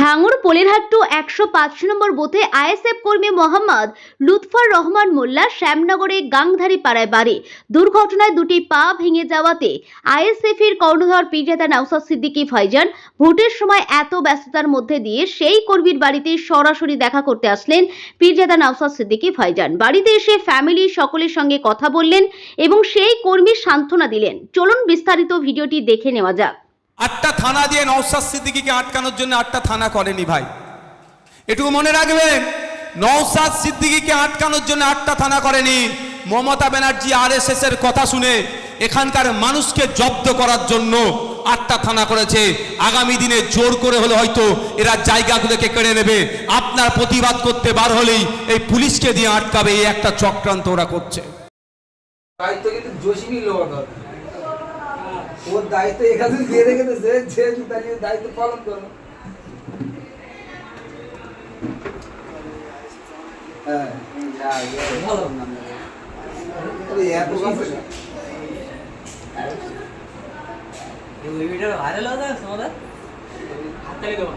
ভাঙড় পোলেরহাট্টু ১০৫ নম্বর বুথে আইএসএফ কর্মী মোহাম্মদ লুৎফর রহমান মোল্লা শ্যামনগরে গাংধারী পাড়ায় বাড়ি। দুর্ঘটনায় দুটি পা ভেঙে যাওয়াতে আইএসএফের কর্ণধার পীরজাদা নওশাদ সিদ্দিকী ভাইজান ভোটের সময় এত ব্যস্ততার মধ্যে দিয়ে সেই কর্মীর বাড়িতে সরাসরি দেখা করতে আসলেন পীরজাদা নওশাদ সিদ্দিকী ভাইজান। বাড়িতে এসে ফ্যামিলি সকলের সঙ্গে কথা বললেন এবং সেই কর্মীর সান্ত্বনা দিলেন। চলুন বিস্তারিত ভিডিওটি দেখে নেওয়া যাক। 8টা থানা দিয়ে নওশাদ সিদ্দিকীকে আটকানোর জন্য 8টা থানা করেনি ভাই, এটুকু মনে রাখবেন। নওশাদ সিদ্দিকীকে আটকানোর জন্য 8টা থানা করেনি। মমতা ব্যানার্জি আরএসএস এর কথা শুনে এখানকার মানুষকে জব্দ করার জন্য 8টা থানা করেছে। আগামী দিনে জোর করে হলে হয়তো এরা জায়গাগুলোকে কেড়ে নেবে। আপনার প্রতিবাদ করতে বার হলেই এই পুলিশকে দিয়ে আটকাবে, এই একটা চক্রান্ত ওরা করছে। দায়িত্ব কিন্তু জসিমই লোক ওর দায়িত্ব এখানে দিয়ে রেখেছে, যেহেতু তাহলে দায়িত্ব পালন করো। হ্যাঁ ভালো না ভিডিও ভাইরাল হয়ে যাচ্ছে আমাদের হাততালি দেবো।